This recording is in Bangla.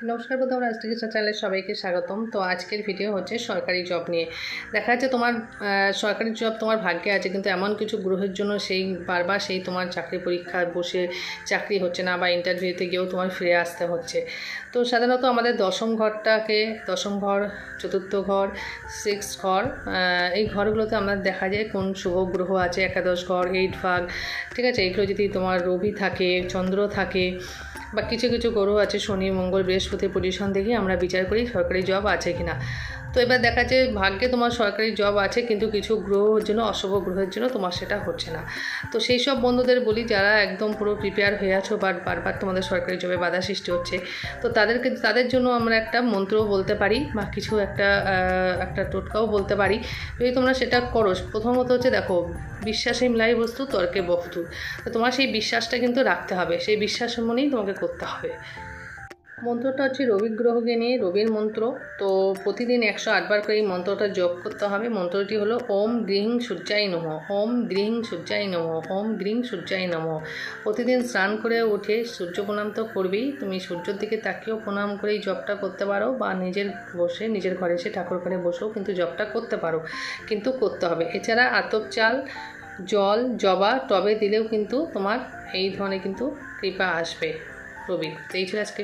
নমস্কার বন্ধু, আমার আজকে চ্যানেলে সবাইকে স্বাগতম। তো আজকের ভিডিও হচ্ছে সরকারি জব নিয়ে। দেখা যাচ্ছে তোমার সরকারি জব তোমার ভাগ্যে আছে, কিন্তু এমন কিছু গ্রহের জন্য সেই বারবার সেই তোমার চাকরি পরীক্ষায় বসে চাকরি হচ্ছে না, বা ইন্টারভিউতে গিয়েও তোমার ফিরে আসতে হচ্ছে। তো সাধারণত আমাদের দশম ঘর, চতুর্থ ঘর, সিক্স ঘর, এই ঘরগুলোতে আমরা দেখা যায় কোন শুভ গ্রহ আছে, একাদশ ঘর, 8 ভাগ, ঠিক আছে। এগুলো যদি তোমার রবি থাকে, চন্দ্র থাকে, বা কিছু কিছু গ্রহ আছে শনি, মঙ্গল, বৃহস্পতি পজিশন দেখে আমরা বিচার করি সরকারি জব আছে কিনা। তো এবার দেখা যায় ভাগ্যে তোমার সরকারি জব আছে, কিন্তু কিছু গ্রহের জন্য, অশুভ গ্রহের জন্য তোমার সেটা হচ্ছে না। তো সেই সব বন্ধুদের বলি যারা একদম পুরো প্রিপেয়ার হয়ে আছো, বাট বারবার তোমাদের সরকারি জবে বাধা সৃষ্টি হচ্ছে, তো তাদের জন্য আমরা একটা মন্ত্রও বলতে পারি, বা কিছু একটা টোটকাও বলতে পারি। যদি তোমরা সেটা করো, প্রথমত হচ্ছে দেখো, বিশ্বাসে মিলাই বস্তু, তর্কে বহুদূর। তো তোমার সেই বিশ্বাসটা কিন্তু রাখতে হবে, সেই বিশ্বাস মনেই তোমাকে করতে হবে। মন্ত্রটা হচ্ছে রবি গ্রহকে নিয়ে, রবির মন্ত্র। তো প্রতিদিন 108 বার করে এই মন্ত্রটা জপ করতে হবে। মন্ত্রটি হলো ওম গ্রিং সূর্যায় নমঃ, ওম গ্রিং সূর্যায় নমঃ, ওম গ্রিং সূর্যায় নমঃ। প্রতিদিন স্নান করে উঠে সূর্য প্রণাম তো করবেই, তুমি সূর্যের দিকে তাকিয়েও প্রণাম করে এই জপটা করতে পারো, বা নিজের ঘরে এসে ঠাকুর ঘরে বসেও কিন্তু জপটা করতে পারো, কিন্তু করতে হবে। এছাড়া আতপ চাল, জল, জবা টবে দিলেও কিন্তু তোমার এই ধরনের কিন্তু কৃপা আসবে রবি। তো এই ছিল আজকে।